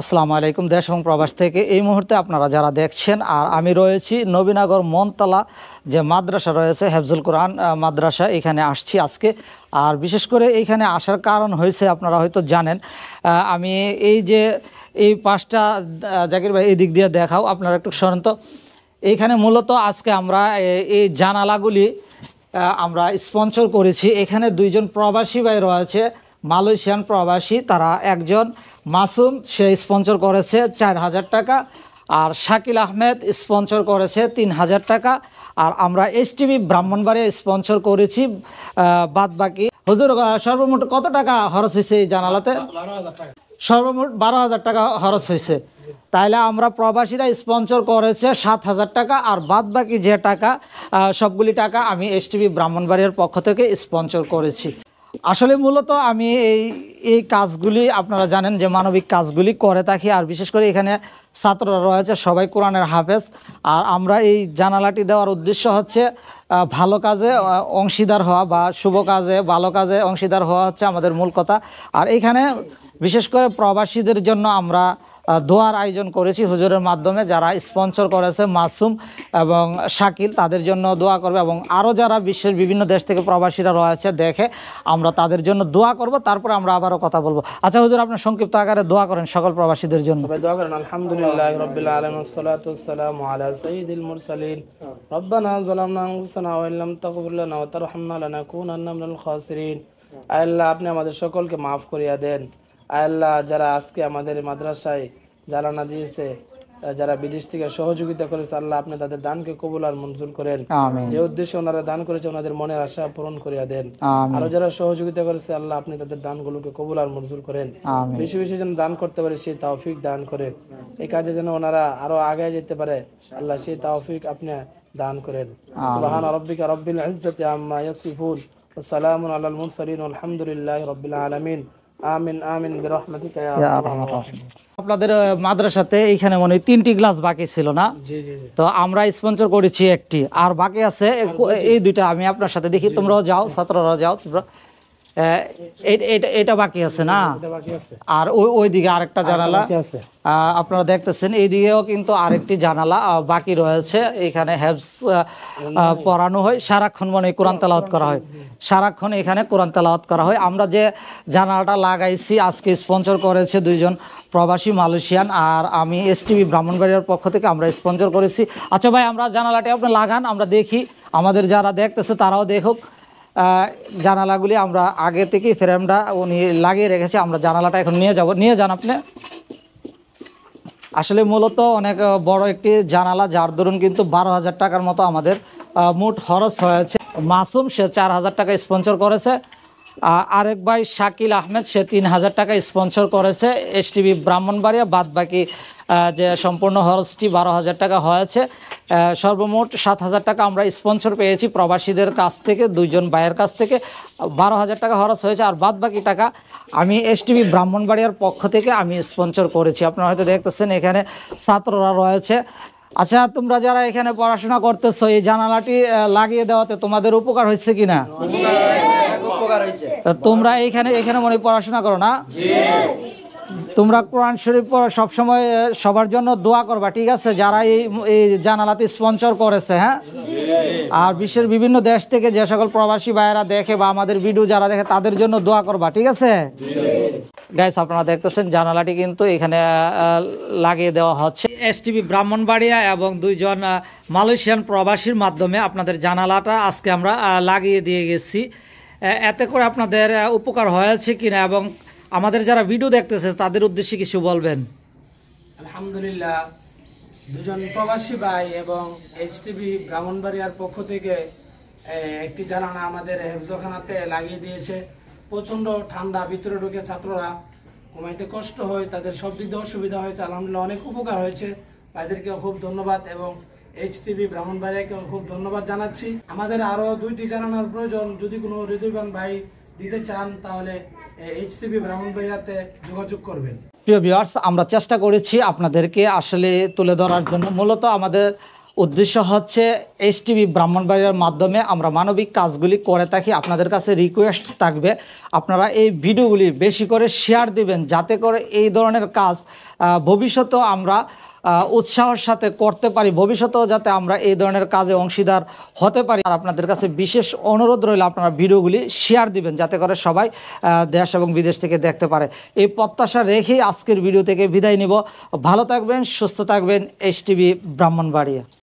আসসালামু আলাইকুম। দেশ এবং প্রবাস থেকে এই মুহূর্তে আপনারা যারা দেখছেন, আর আমি রয়েছি নবীনগর মনতলা যে মাদ্রাসা রয়েছে হেফজুল কোরআন মাদ্রাসা, এখানে আসছি আজকে। আর বিশেষ করে এইখানে আসার কারণ হয়েছে আপনারা হয়তো জানেন, আমি এই যে এই পাঁচটা জাকির ভাই এই দিক দিয়ে দেখাও, আপনারা একটু সরেন তো। এইখানে মূলত আজকে আমরা এই জানালাগুলি আমরা স্পন্সর করেছি। এখানে দুইজন প্রবাসী ভাই রয়েছে, মালয়েশিয়ান প্রবাসী। তারা একজন মাসুম, সে স্পন্সর করেছে 4,000 টাকা, আর শাকিল আহমেদ স্পন্সর করেছে 3,000 টাকা, আর আমরা এসটিভি ব্রাহ্মণবাড়িয়া স্পন্সর করেছি বাদ বাকি। হুজুর, সর্বমোট কত টাকা খরচ হয়েছে এই জানালাতে? সর্বমোট 12,000 টাকা খরচ হয়েছে। তাইলে আমরা প্রবাসীরা স্পন্সর করেছে 7,000 টাকা, আর বাদ বাকি যে টাকা সবগুলি টাকা আমি এসটিভি ব্রাহ্মণবাড়িয়ার পক্ষ থেকে স্পন্সর করেছি। আসলে মূলত আমি এই কাজগুলি আপনারা জানেন যে মানবিক কাজগুলি করে থাকি, আর বিশেষ করে এখানে ছাত্ররা রয়েছে সবাই কোরআনের হাফেজ। আর আমরা এই জানালাটি দেওয়ার উদ্দেশ্য হচ্ছে ভালো কাজে অংশীদার হওয়া, বা শুভ কাজে ভালো কাজে অংশীদার হওয়া হচ্ছে আমাদের মূল কথা। আর এখানে বিশেষ করে প্রবাসীদের জন্য আমরা দোয়ার আয়োজন করেছি হুজুরের মাধ্যমে। যারা স্পন্সর করেছে মাসুম এবং শাকিল, তাদের জন্য দোয়া করবে, এবং আরও যারা বিশ্বের বিভিন্ন দেশ থেকে প্রবাসীরা রয়েছে দেখে, আমরা তাদের জন্য দোয়া করব। তারপরে আমরা আবারও কথা বলবো। আচ্ছা হুজুর, আপনার সংক্ষিপ্ত আকারে দোয়া করেন সকল প্রবাসীদের জন্য। দোয়া করেন। আলহামদুলিল্লাহি রাব্বিল আলামিন ওয়াসসালাতু ওয়াসসালামু আলা সাইয়্যিদিল মুরসালিন। রব্বানা যালামনা আনফুসানা ওয়া ইল্লাম তাগফির লানা ওয়া তারহামনা লানাকুনান্না মিনাল খাসিরিন। আল্লাহ, আপনি আমাদের সকলকে মাফ করিয়া দেন। আল্লাহ, যারা আজকে আমাদের মাদ্রাসায় জানালা দিয়েছে, যারা বিদেশ থেকে সহযোগিতা করেছে, আল্লাহ আপনি তাদের দানকে কবুল আর মঞ্জুর করেন। যে উদ্দেশ্যে ওনারা দান করেছে ওনাদের মনের আশা পূরণ করিয়া দেন। আরো যারা সহযোগিতা করেছে, আল্লাহ আপনি তাদের দানগুলোকে কবুল আর মঞ্জুর করেন। বেশি বেশি যেন দান করতে পারে সেই তৌফিক দান করেন। এই কাজে যেন ওনারা আরো আগে যেতে পারে, আল্লাহ সেই তৌফিক আপনি দান করেন। সুবহান রাব্বিকা রাব্বিল ইজ্জাতি আম্মা ইয়াসিফুন ওয়া সালামুন আলাল মুরসালিন আলহামদুলিল্লাহি রাব্বিল আলামিন। আমিন আমিন বিরহমাতিকা ইয়া আরহামার রাহিমিন। আপনাদের মাদ্রাসাতে এইখানে মনে হয় 3টি গ্লাস বাকি ছিল না? তো আমরা স্পন্সর করেছি একটি, আর বাকি আছে এই দুইটা। আমি আপনার সাথে দেখি, তোমরাও যাও, ছাত্ররা যাও তোমরা। এটা বাকি আছে না? আর ওইদিকে আরেকটা জানালা আপনারা দেখতেছেন, এইদিকেও কিন্তু আরেকটি জানালা বাকি রয়েছে। এখানে হেফজ পড়ানো হয়, সারাক্ষণ মনে কোরআন তেলাওয়াত করা হয়, সারাক্ষণ এখানে কোরআন তেলাওয়াত করা হয়। আমরা যে জানালাটা লাগাইছি আজকে স্পন্সর করেছে দুইজন প্রবাসী মালয়েশিয়ান, আর আমি এসটিভি ব্রাহ্মণবাড়িয়ার পক্ষ থেকে আমরা স্পন্সর করেছি। আচ্ছা ভাই, আমরা জানালাটি আপনি লাগান, আমরা দেখি, আমাদের যারা দেখতেছে তারাও দেখুক। জানালাগুলি আমরা আগে থেকেই ফ্রেমটা উনি লাগিয়ে রেখেছে, আমরা জানালাটা এখন নিয়ে যাব। নিয়ে যান আপনি। আসলে মূলত অনেক বড় একটি জানালা, যার দরুন কিন্তু 12,000 টাকার মতো আমাদের মোট খরচ হয়েছে। মাসুম সে 4,000 টাকা স্পন্সর করেছে, আরেক ভাই শাকিল আহমেদ সে 3,000 টাকা স্পন্সর করেছে এসটিভি ব্রাহ্মণবাড়িয়া। বাদ বাকি যে সম্পূর্ণ খরচটি 12,000 টাকা হয়েছে। সর্বমোট 7,000 টাকা আমরা স্পন্সর পেয়েছি প্রবাসীদের কাছ থেকে, দুইজন ভাইয়ের কাছ থেকে 12,000 টাকা খরচ হয়েছে। আর বাদ বাকি টাকা আমি এসটিভি ব্রাহ্মণবাড়িয়ার পক্ষ থেকে আমি স্পন্সর করেছি। আপনারা হয়তো দেখতেছেন এখানে ছাত্ররা রয়েছে। আচ্ছা, তোমরা যারা এখানে পড়াশোনা করতেছো, এই জানালাটি লাগিয়ে দেওয়াতে তোমাদের উপকার হয়েছে কিনা? তোমরা এখানে মনে পড়াশোনা করো না? তোমরা কোরআন শরীফ সবসময় সবার জন্য দোয়া করবা, ঠিক আছে? যারা এই জানালাতে স্পন্সর করেছে, হ্যাঁ। আর বিশ্বের বিভিন্ন দেশ থেকে যে সকল প্রবাসী ভাইয়েরা দেখে বা আমাদের ভিডিও যারা দেখে, তাদের জন্য দোয়া করবা, ঠিক আছে গাইস? আপনারা দেখতেছেন জানালাটি কিন্তু এখানে লাগিয়ে দেওয়া হচ্ছে এসটিভি ব্রাহ্মণবাড়িয়া এবং দুইজন মালয়েশিয়ান প্রবাসীর মাধ্যমে আপনাদের জানালাটা আজকে আমরা লাগিয়ে দিয়ে গেছি। এতে করে আপনাদের উপকার হয়েছে কিনা, এবং আমাদের যারা ভিডিও দেখতেছে তাদের উদ্দেশ্যে কিছু বলবেন? আলহামদুলিল্লাহ, দুজন প্রবাসী ভাই এবং এইচটিভি ব্রাহ্মণবাড়িয়ার পক্ষ থেকে একটি জানালা আমাদের হেফজখানাতে লাগিয়ে দিয়েছে। প্রচন্ড ঠান্ডা, ভিতরে ঢুকে ছাত্ররা ঘুমাইতে কষ্ট হয়, তাদের সব দিক দিয়ে অসুবিধা হয়েছে। আলহামদুলিল্লাহ অনেক উপকার হয়েছে। ভাইদেরকে খুব ধন্যবাদ এবং এইচটিভি ব্রাহ্মণবাড়িয়াকে খুব ধন্যবাদ জানাচ্ছি। আমাদের আরো 2টি জানালার প্রয়োজন, যদি কোনো হৃদয়বান ভাই দিতে চান তাহলে এইচটিভি ব্রাহ্মণবাড়িয়াতে যোগাযোগ করবেন। প্রিয় ভিউয়ার্স, আমরা চেষ্টা করেছি আপনাদেরকে আসলে তুলে ধরার জন্য। মূলত আমাদের উদ্দেশ্য হচ্ছে এইচটিভি ব্রাহ্মণবাড়িয়ার মাধ্যমে আমরা মানবিক কাজগুলি করে থাকি। আপনাদের কাছে রিকোয়েস্ট থাকবে আপনারা এই ভিডিওগুলি বেশি করে শেয়ার দিবেন, যাতে করে এই ধরনের কাজ ভবিষ্যতেও আমরা উৎসাহের সাথে করতে পারি, ভবিষ্যতেও যাতে আমরা এই ধরনের কাজে অংশীদার হতে পারি। আর আপনাদের কাছে বিশেষ অনুরোধ রইল আপনারা ভিডিওগুলি শেয়ার দিবেন, যাতে করে সবাই দেশ এবং বিদেশ থেকে দেখতে পারে। এই প্রত্যাশা রেখেই আজকের ভিডিও থেকে বিদায় নিব। ভালো থাকবেন, সুস্থ থাকবেন। এইচটিভি ব্রাহ্মণবাড়িয়া।